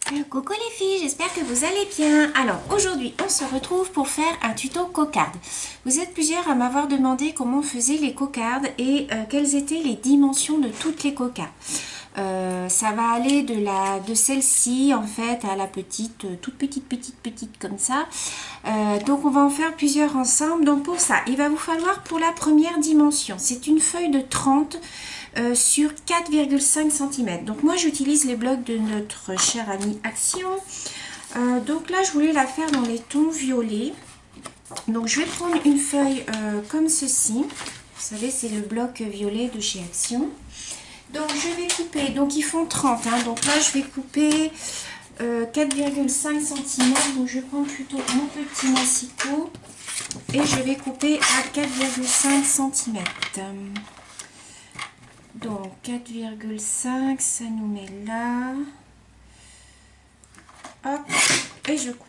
Coucou les filles, j'espère que vous allez bien. Alors aujourd'hui on se retrouve pour faire un tuto cocarde. Vous êtes plusieurs à m'avoir demandé comment on faisait les cocardes et quelles étaient les dimensions de toutes les cocardes. Ça va aller de celle-ci en fait à la petite, toute petite comme ça. Donc on va en faire plusieurs ensemble. Donc pour ça il va vous falloir pour la première dimension, c'est une feuille de 30 sur 4,5 cm. Donc moi j'utilise les blocs de notre cher ami Action. Donc là je voulais la faire dans les tons violets. Donc je vais prendre une feuille comme ceci. Vous savez c'est le bloc violet de chez Action. Donc je vais couper, donc ils font 30 hein, donc là je vais couper 4,5 cm. Donc je vais prendre plutôt mon petit massicot et je vais couper à 4,5 cm. Donc 4,5, ça nous met là. Hop, et je coupe.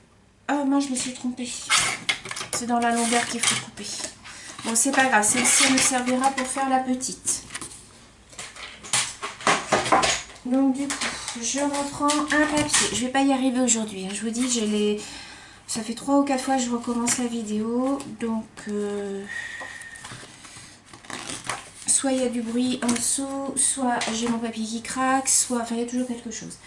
Oh moi je me suis trompée. C'est dans la longueur qu'il faut couper. Bon c'est pas grave, celle-ci me servira pour faire la petite. Donc du coup, je reprends un papier. Je vais pas y arriver aujourd'hui. Hein. Je vous dis, ça fait 3 ou 4 fois que je recommence la vidéo. Donc, soit il y a du bruit en dessous, soit j'ai mon papier qui craque, soit... Enfin, il y a toujours quelque chose.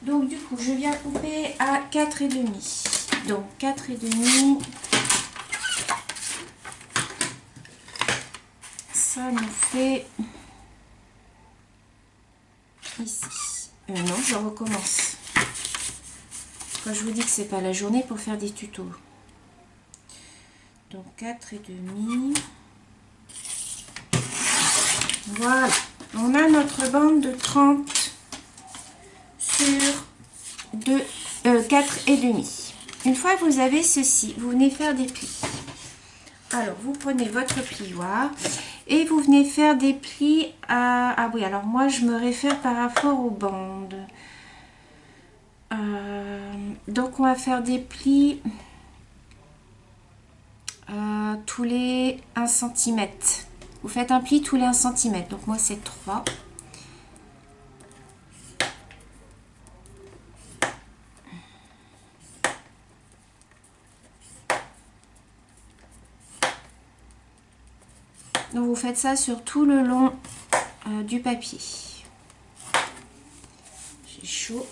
Donc du coup, je viens couper à 4,5. Donc 4,5. Ça nous fait... Ici. Non, je recommence. Quand je vous dis que c'est pas la journée pour faire des tutos. Donc 4,5. Voilà. On a notre bande de 30 sur 4,5. Une fois que vous avez ceci, vous venez faire des plis. Alors, vous prenez votre plioir et vous venez faire des plis à... Ah oui, alors moi, je me réfère par rapport aux bandes. Donc, on va faire des plis tous les 1 cm. Vous faites un pli tous les 1 cm. Donc, moi, c'est 3. Donc, vous faites ça sur tout le long du papier. J'ai chaud.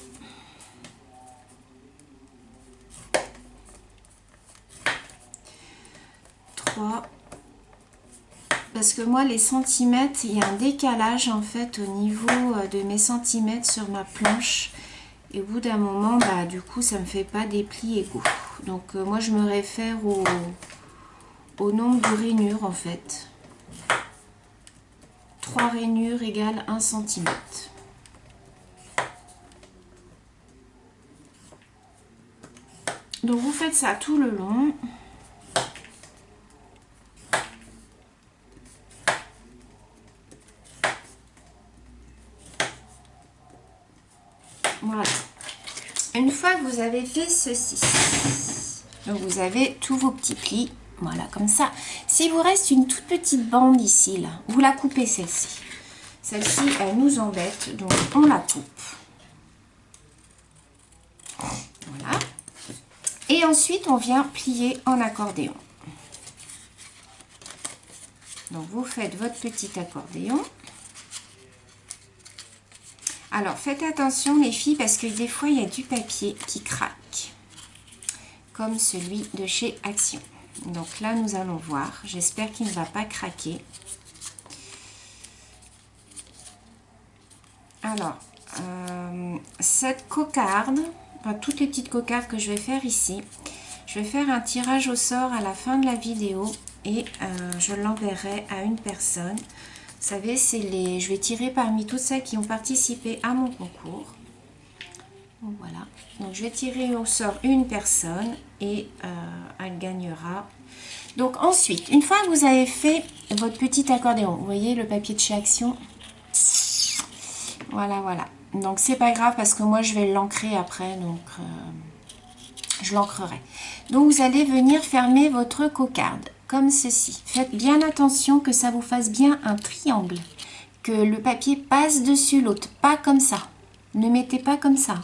Parce que moi les centimètres, il y a un décalage en fait au niveau de mes centimètres sur ma planche et au bout d'un moment bah du coup ça me fait pas des plis égaux. Donc moi je me réfère au nombre de rainures en fait. 3 rainures égale 1 cm. Donc vous faites ça tout le long. Voilà. Une fois que vous avez fait ceci, donc vous avez tous vos petits plis, voilà comme ça. S'il vous reste une toute petite bande ici, là, vous la coupez celle-ci. Celle-ci, elle nous embête, donc on la coupe. Voilà. Et ensuite, on vient plier en accordéon. Donc vous faites votre petit accordéon. Alors, faites attention les filles parce que des fois, il y a du papier qui craque. Comme celui de chez Action. Donc là, nous allons voir. J'espère qu'il ne va pas craquer. Alors, cette cocarde, enfin, toutes les petites cocardes que je vais faire ici, je vais faire un tirage au sort à la fin de la vidéo et je l'enverrai à une personne. Vous savez, je vais tirer parmi toutes celles qui ont participé à mon concours. Donc, voilà. Donc, je vais tirer au sort une personne et elle gagnera. Donc, ensuite, une fois que vous avez fait votre petit accordéon, vous voyez le papier de chez Action. Voilà, voilà. Donc, c'est pas grave parce que moi, je vais l'ancrer après. Donc, je l'ancrerai. Donc, vous allez venir fermer votre cocarde. Comme ceci. Faites bien attention que ça vous fasse bien un triangle. Que le papier passe dessus l'autre. Pas comme ça. Ne mettez pas comme ça.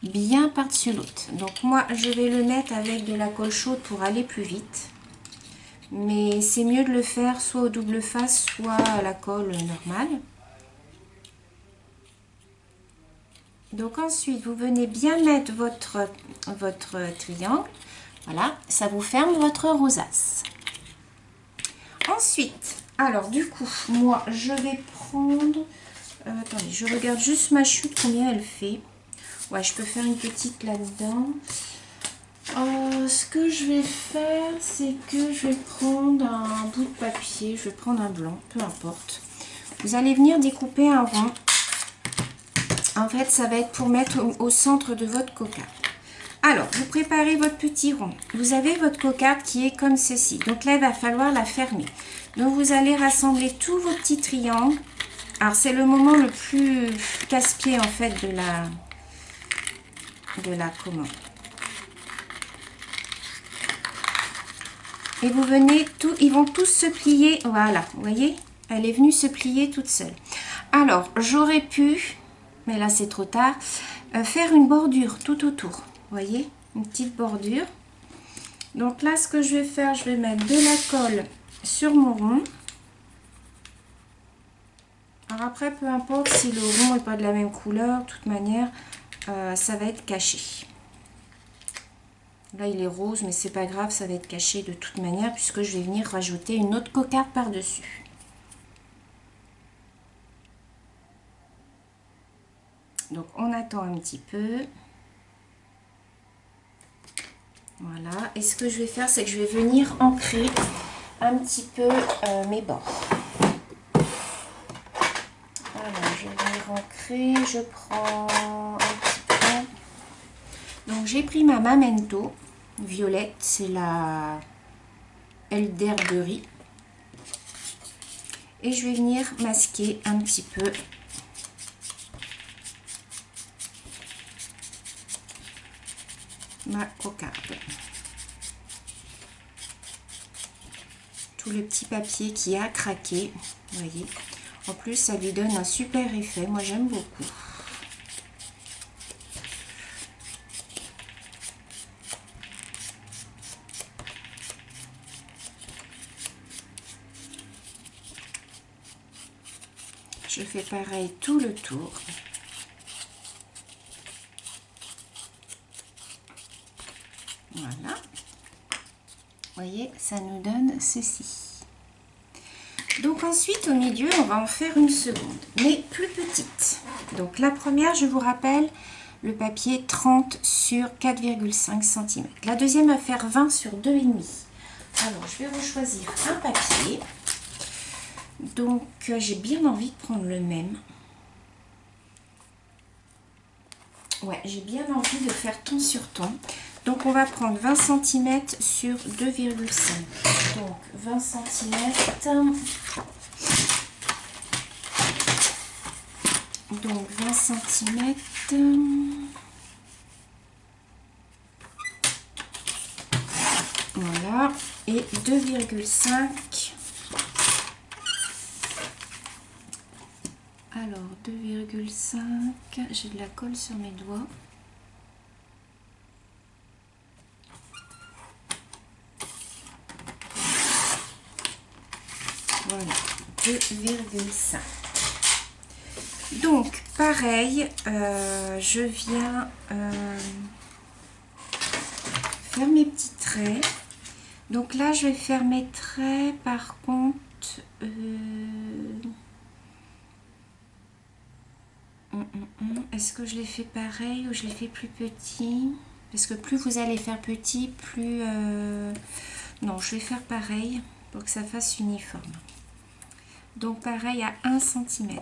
bien par-dessus l'autre. Donc moi, je vais le mettre avec de la colle chaude pour aller plus vite. Mais c'est mieux de le faire soit au double face, soit à la colle normale. Donc ensuite, vous venez bien mettre votre triangle. Voilà, ça vous ferme votre rosace. Ensuite, alors du coup, moi, je vais prendre... attendez, je regarde juste ma chute, combien elle fait. Ouais, je peux faire une petite là-dedans. Ce que je vais faire, c'est que je vais prendre un bout de papier. Je vais prendre un blanc, peu importe. Vous allez venir découper un rond. En fait, ça va être pour mettre au centre de votre cocarde. Alors, vous préparez votre petit rond. Vous avez votre cocarde qui est comme ceci. Donc là, il va falloir la fermer. Donc, vous allez rassembler tous vos petits triangles. Alors, c'est le moment le plus casse-pied, en fait, de la commande. Et vous venez, ils vont tous se plier. Voilà, vous voyez, elle est venue se plier toute seule. Alors, j'aurais pu, mais là, c'est trop tard, faire une bordure tout autour. Vous voyez, une petite bordure. Donc là, ce que je vais faire, je vais mettre de la colle sur mon rond. Alors après, peu importe si le rond n'est pas de la même couleur, de toute manière, ça va être caché. Là, il est rose, mais c'est pas grave, ça va être caché de toute manière puisque je vais venir rajouter une autre cocarde par-dessus. Donc, on attend un petit peu. Voilà. Et ce que je vais faire, c'est que je vais venir ancrer un petit peu mes bords. Alors, je vais venir ancrer. Je prends un petit peu. Donc, j'ai pris ma Memento violette. C'est la Elderberry. Et je vais venir masquer un petit peu ma cocarde. Tout le petit papier qui a craqué, vous voyez. En plus, ça lui donne un super effet. Moi, j'aime beaucoup. Je fais pareil tout le tour. Voilà. Vous voyez, ça nous donne ceci. Donc ensuite, au milieu, on va en faire une seconde, mais plus petite. Donc la première, je vous rappelle, le papier 30 sur 4,5 cm. La deuxième va faire 20 sur 2,5. Alors, je vais vous choisir un papier. Donc, j'ai bien envie de prendre le même. Ouais, j'ai bien envie de faire ton sur ton. Donc, on va prendre 20 cm sur 2,5. Donc, 20 cm. Donc, 20 cm. Voilà. Et 2,5. Alors, 2,5. J'ai de la colle sur mes doigts. Voilà, 2,5. Donc, pareil, je viens faire mes petits traits. Donc là, je vais faire mes traits, par contre... Est-ce que je les fais pareil ou je les fais plus petits? Parce que plus vous allez faire petit, plus... Non, je vais faire pareil pour que ça fasse uniforme. Donc pareil à 1 cm.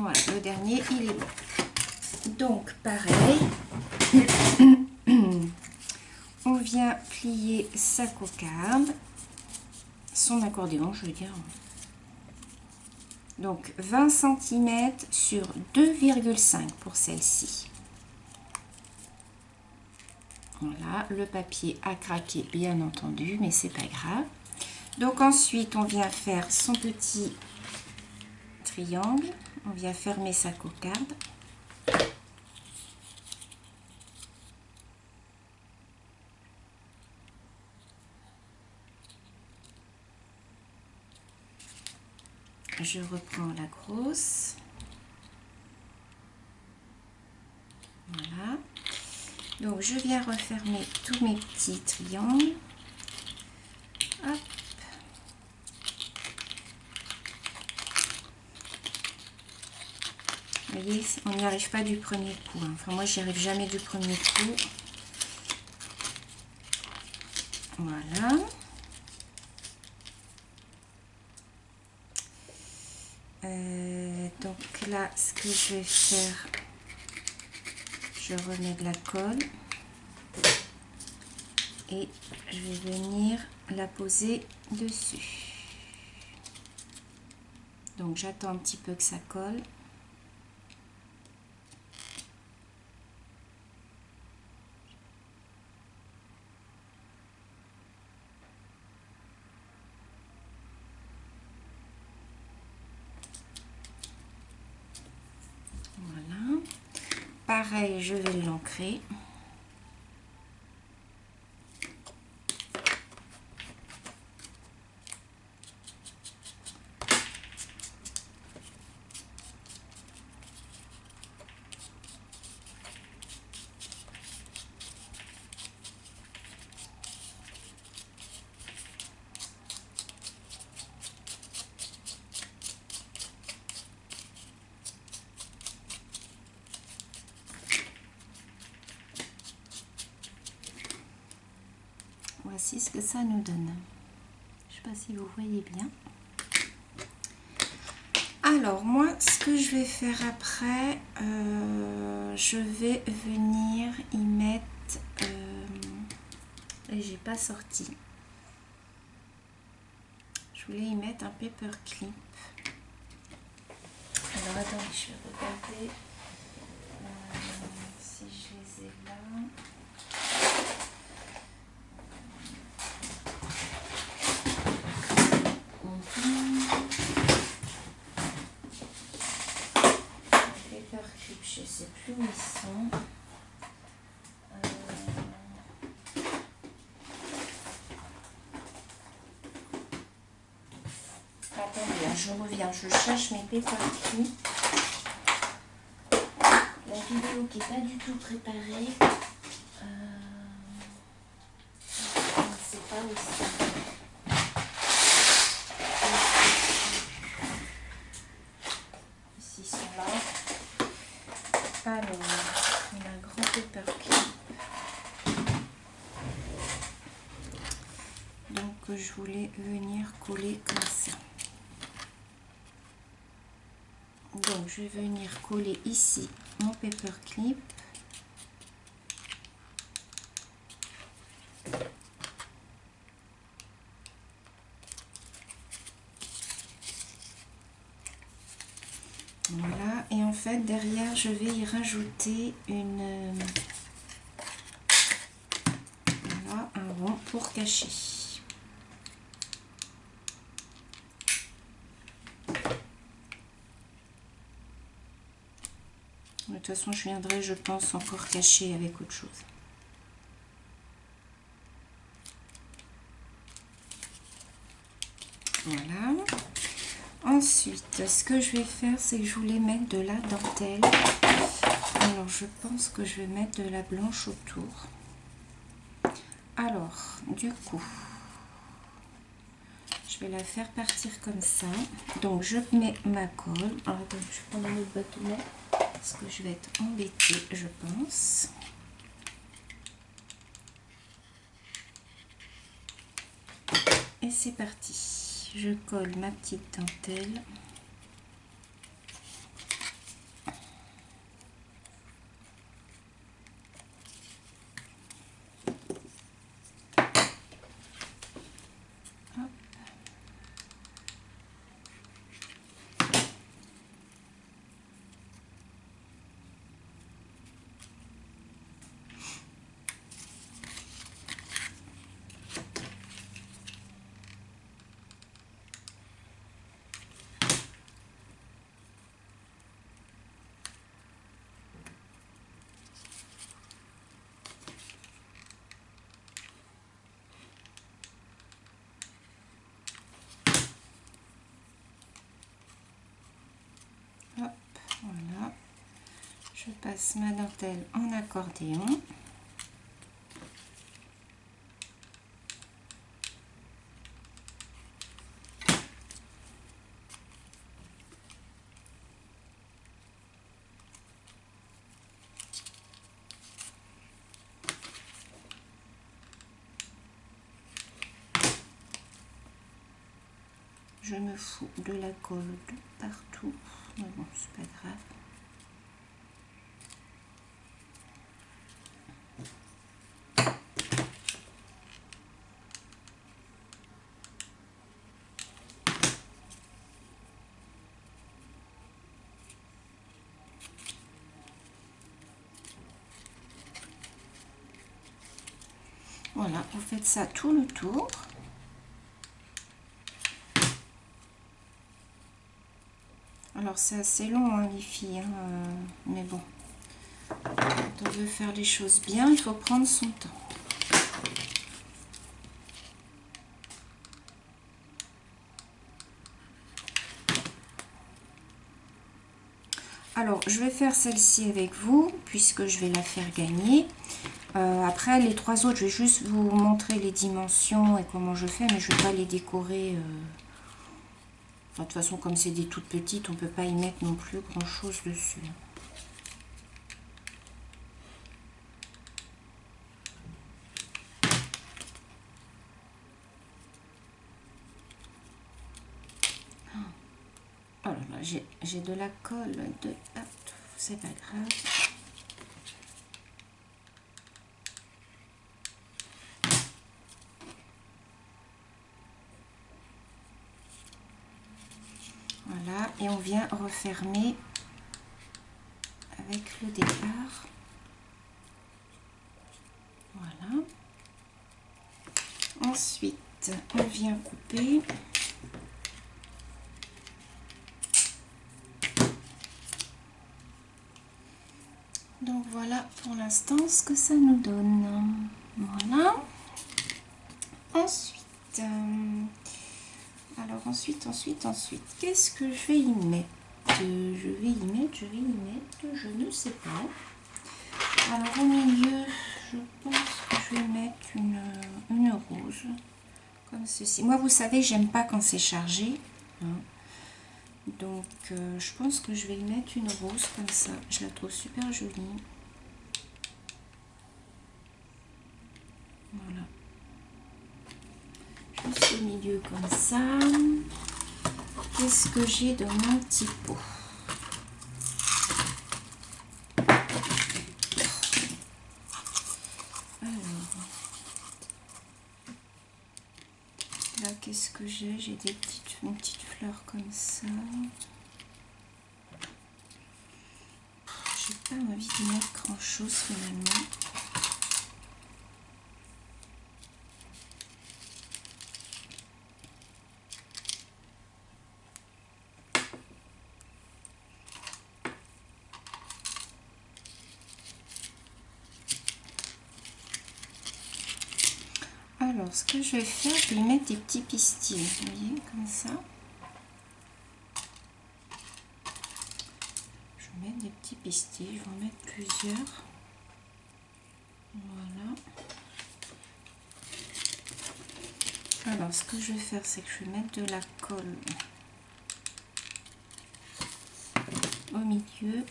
Voilà, le dernier, il est bon. Donc, pareil, on vient plier sa cocarde, son accordéon, je veux dire. Donc, 20 cm sur 2,5 pour celle-ci. Voilà, le papier a craqué, bien entendu, mais c'est pas grave. Donc, ensuite, on vient faire son petit triangle. On vient fermer sa cocarde. Je reprends la grosse. Voilà. Donc, je viens refermer tous mes petits triangles. Hop. Vous voyez, on n'y arrive pas du premier coup. Hein. Enfin, moi, j'y arrive jamais du premier coup. Voilà. Donc là, ce que je vais faire, je remets de la colle et je vais venir la poser dessus. Donc j'attends un petit peu que ça colle. Voilà. Pareil, je vais l'ancrer. Voici ce que ça nous donne. Je ne sais pas si vous voyez bien. Alors moi, ce que je vais faire après, je vais venir y mettre, et j'ai pas sorti. Je voulais y mettre un paperclip. Alors attendez, je vais regarder si je les ai là. Je ne sais plus où ils sont. Attendez, je reviens, je cherche mes paperclips. La vidéo qui n'est pas du tout préparée. Je ne sais pas où c'est. Ici, ils sont là. Alors, on a un grand paperclip. Donc, je voulais venir coller comme ça. Donc, je vais venir coller ici mon paperclip. Voilà, et en fait, derrière, je vais y rajouter une... Voilà, un rond pour cacher. De toute façon, je viendrai, je pense, encore cacher avec autre chose. Voilà. Ensuite, ce que je vais faire, c'est que je voulais mettre de la dentelle. Alors, je pense que je vais mettre de la blanche autour. Alors, du coup, je vais la faire partir comme ça. Donc, je mets ma colle. Alors, attends, je vais prendre un autre bâtonnet parce que je vais être embêtée, je pense. Et c'est parti. Je colle ma petite dentelle. Hop, voilà. Je passe ma dentelle en accordéon. Je me fous de la colle de partout, mais bon, c'est pas grave. Voilà, vous faites ça tout le tour. Alors c'est assez long hein, les filles, hein, mais bon, quand on veut faire les choses bien, il faut prendre son temps. Alors je vais faire celle-ci avec vous, puisque je vais la faire gagner. Après les trois autres, je vais juste vous montrer les dimensions et comment je fais, mais je ne vais pas les décorer. Enfin, de toute façon, comme c'est des toutes petites, on ne peut pas y mettre non plus grand chose dessus. Oh là là, j'ai de la colle de partout, c'est pas grave. Voilà, et on vient refermer avec le départ. Voilà. Ensuite, on vient couper. Donc voilà pour l'instant ce que ça nous donne. Voilà. Ensuite, alors ensuite, qu'est-ce que je vais y mettre? Je vais y mettre, je ne sais pas. Alors au milieu, je pense que je vais mettre une rose, comme ceci. Moi, vous savez, j'aime pas quand c'est chargé. Hein. Donc, je pense que je vais y mettre une rose comme ça. Je la trouve super jolie. Voilà. Juste au milieu comme ça. Qu'est-ce que j'ai dans mon petit pot? Alors, là, qu'est-ce que j'ai? J'ai des petites fleurs comme ça. J'ai pas envie de mettre grand chose finalement. Alors, ce que je vais faire, je vais mettre des petits pistils, vous voyez, comme ça. Je vais mettre des petits pistils, je vais en mettre plusieurs. Voilà. Alors, ce que je vais faire, c'est que je vais mettre de la colle au milieu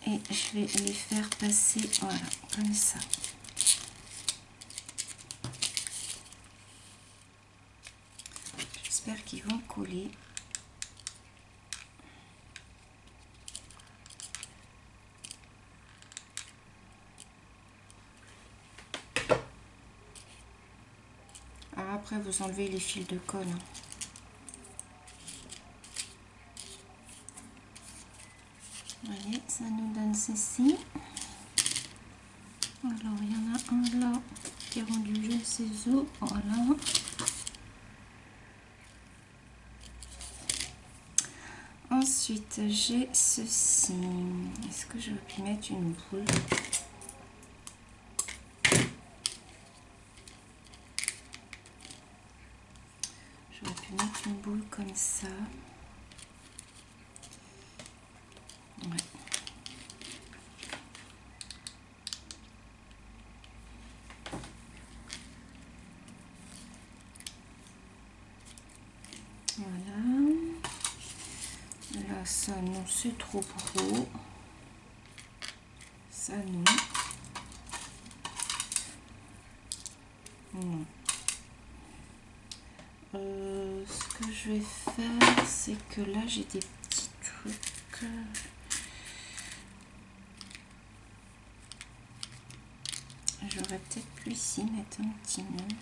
et je vais les faire passer, voilà, comme ça. J'espère qu'ils vont coller. Alors après, vous enlevez les fils de colle. Vous voyez, ça nous donne ceci. Alors, il y en a un là qui est rendu je ne sais où. Voilà. Ensuite, j'ai ceci. Est-ce que je vais y mettre une boule? J'aurais pu mettre une boule comme ça. ça non, c'est trop gros. Ça non. Non. Ce que je vais faire, c'est que là j'ai des petits trucs. J'aurais peut-être pu ici mettre un petit nœud.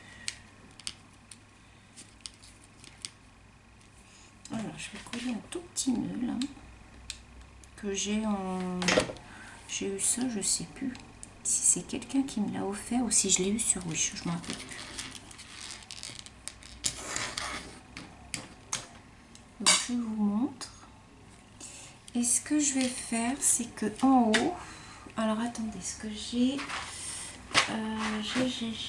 Voilà, je vais coller un tout petit nœud là. Que j'ai en... J'ai eu ça, je sais plus. Si c'est quelqu'un qui me l'a offert ou si je l'ai eu sur Wish, je m'en rappelle plus. Donc, je vous montre. Et ce que je vais faire, c'est que en haut, alors attendez, ce que j'ai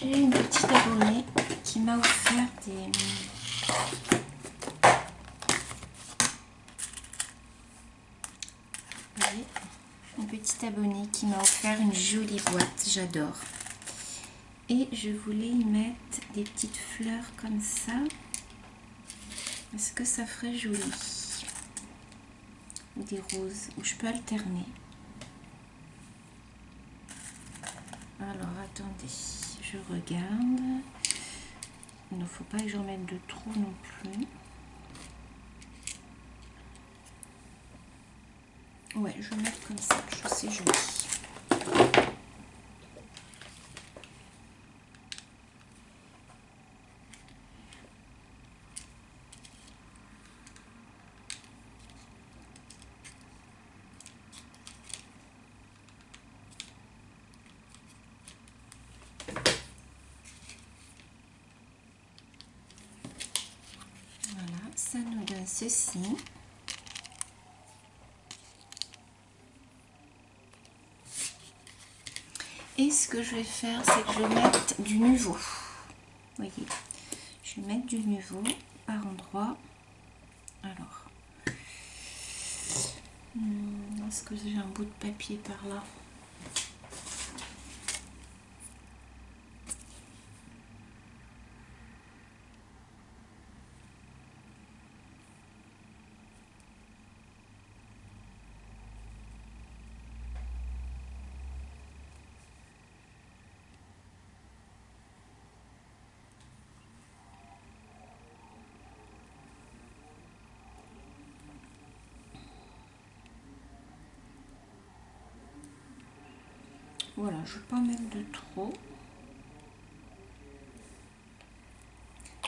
une petite abonnée qui m'a offert des... Vous voyez, une petite abonnée qui m'a offert une jolie boîte, j'adore. Et je voulais y mettre des petites fleurs comme ça. Est-ce que ça ferait joli? Ou des roses, où je peux alterner. Alors attendez, je regarde. Il ne faut pas que j'en mette de trop non plus. Ouais, je vais mettre comme ça, je sais joli. Voilà, ça nous donne ceci. Et ce que je vais faire, c'est que je vais mettre du nouveau. Vous voyez, je vais mettre du nouveau par endroit. Alors, est-ce que j'ai un bout de papier par là? Voilà, je ne vais pas mettre de trop.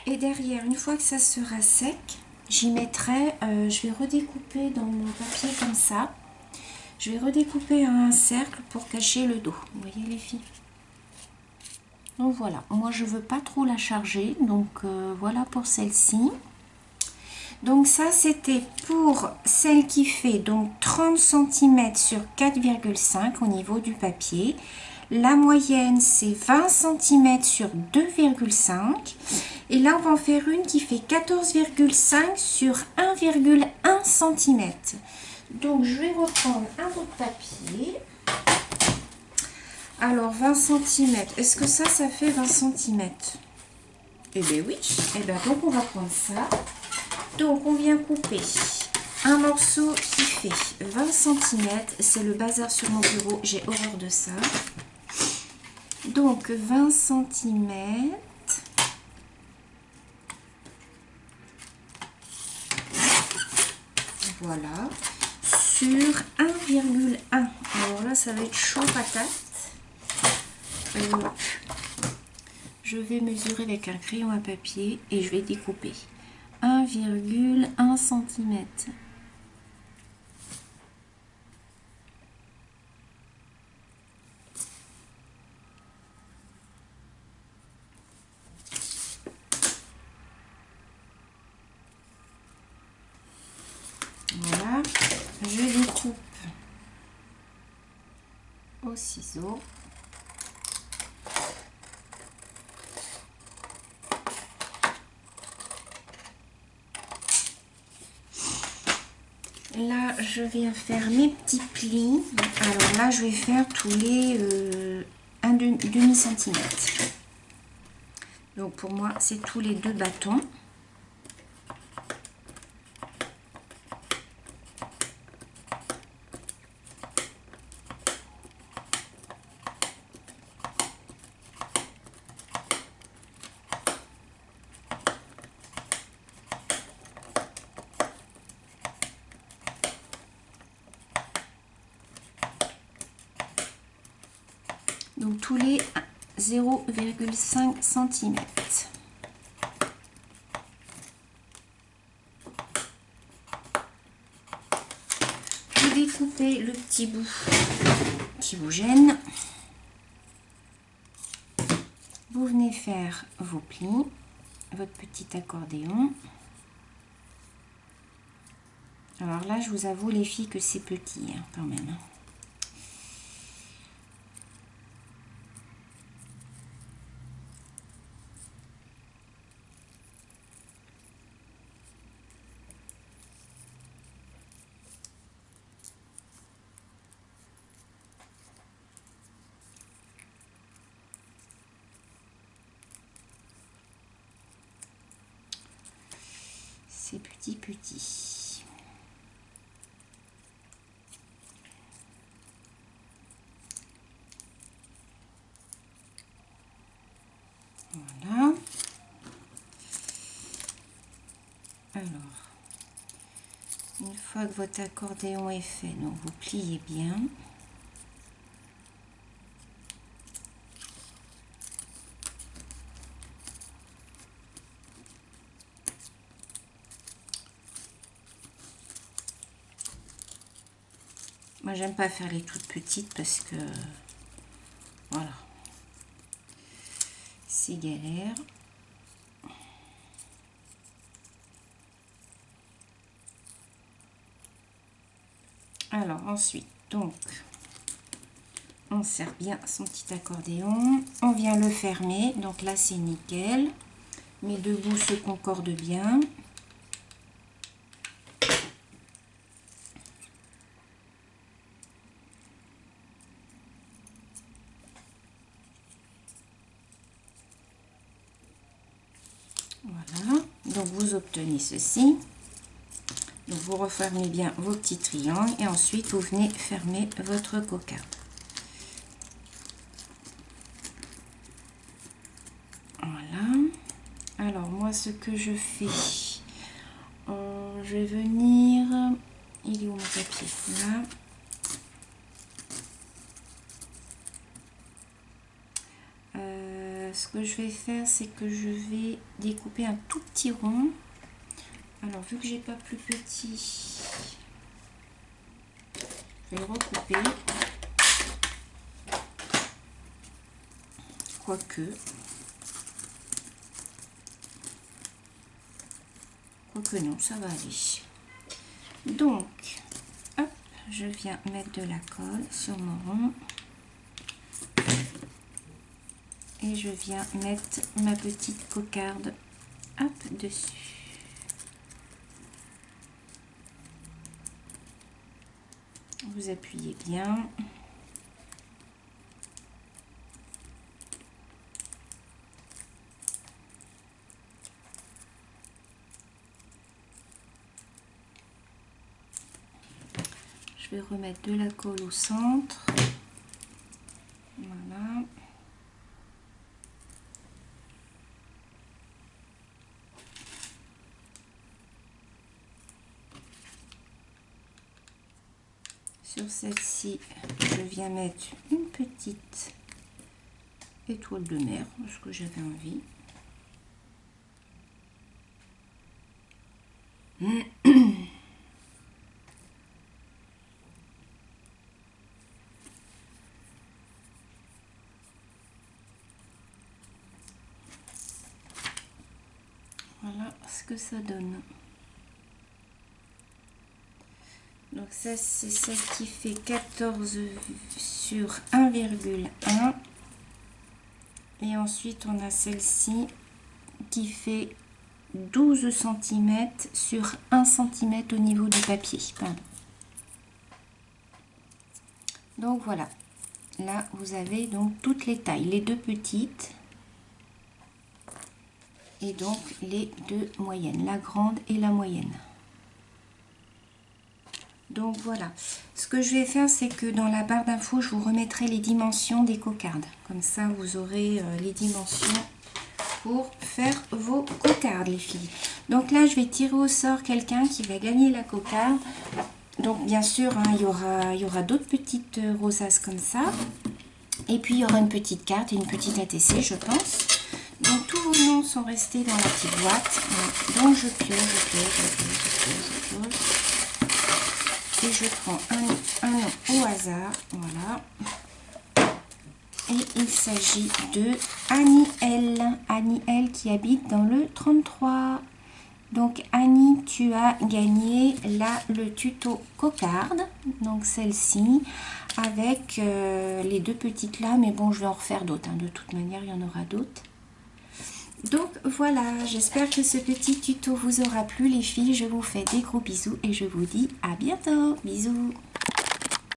Et derrière, une fois que ça sera sec, j'y mettrai, je vais redécouper dans mon papier comme ça. Je vais redécouper un cercle pour cacher le dos. Vous voyez les filles? Donc voilà, moi je veux pas trop la charger, donc voilà pour celle-ci. Donc ça c'était pour celle qui fait donc 30 cm sur 4,5 au niveau du papier. La moyenne c'est 20 cm sur 2,5 et là on va en faire une qui fait 14,5 sur 1,1 cm. Donc je vais reprendre un bout de papier. Alors 20 cm, est-ce que ça fait 20 cm? Eh bien oui, eh bien donc on va prendre ça. Donc on vient couper un morceau qui fait 20 cm, c'est le bazar sur mon bureau, j'ai horreur de ça. Donc 20 cm. Voilà, sur 1,1. Alors là ça va être chaud patate. Je vais mesurer avec un crayon à papier et je vais découper 1,1 cm. Voilà, je découpe au ciseau. Là, je viens faire mes petits plis. Alors là, je vais faire tous les demi centimètre. Donc pour moi, c'est tous les 2 bâtons. Donc tous les 0,5 cm. Vous découpez le petit bout qui vous gêne. Vous venez faire vos plis, votre petit accordéon. Alors là, je vous avoue les filles que c'est petit hein, quand même. C'est petit. Voilà. Alors, une fois que votre accordéon est fait, donc vous pliez bien. Moi, j'aime pas faire les toutes petites parce que, voilà, c'est galère. Alors, ensuite, donc, on serre bien son petit accordéon. On vient le fermer. Donc là, c'est nickel. Mes deux bouts se concordent bien. Voilà, donc vous obtenez ceci. Donc vous refermez bien vos petits triangles et ensuite vous venez fermer votre cocarde. Voilà. Alors moi ce que je fais, je vais venir, il est où mon papier? Là. Ce que je vais faire, c'est que je vais découper un tout petit rond. Alors, vu que j'ai pas plus petit, je vais le recouper. Quoique non, ça va aller. Donc, hop, je viens mettre de la colle sur mon rond. Et je viens mettre ma petite cocarde, hop, dessus. Vous appuyez bien. Je vais remettre de la colle au centre. Voilà. Sur celle-ci, je viens mettre une petite étoile de mer, parce que j'avais envie. Voilà ce que ça donne. Donc ça, c'est celle qui fait 14 sur 1,1. Et ensuite, on a celle-ci qui fait 12 cm sur 1 cm au niveau du papier. Pardon. Donc voilà. Là, vous avez donc toutes les tailles. Les deux petites. Et donc les deux moyennes. La grande et la moyenne. Donc voilà, ce que je vais faire, c'est que dans la barre d'infos, je vous remettrai les dimensions des cocardes. Comme ça, vous aurez les dimensions pour faire vos cocardes, les filles. Donc là, je vais tirer au sort quelqu'un qui va gagner la cocarde. Donc bien sûr, hein, il y aura d'autres petites rosasses comme ça. Et puis il y aura une petite carte et une petite ATC, je pense. Donc tous vos noms sont restés dans la petite boîte. Donc je pioche. Et je prends un nom au hasard. Voilà. Et il s'agit de Annie L. Annie L qui habite dans le 33. Donc Annie, tu as gagné là le tuto cocarde. Donc celle-ci avec les deux petites là. Mais bon, je vais en refaire d'autres. Hein. De toute manière, il y en aura d'autres. Donc voilà, j'espère que ce petit tuto vous aura plu les filles. Je vous fais des gros bisous et je vous dis à bientôt. Bisous.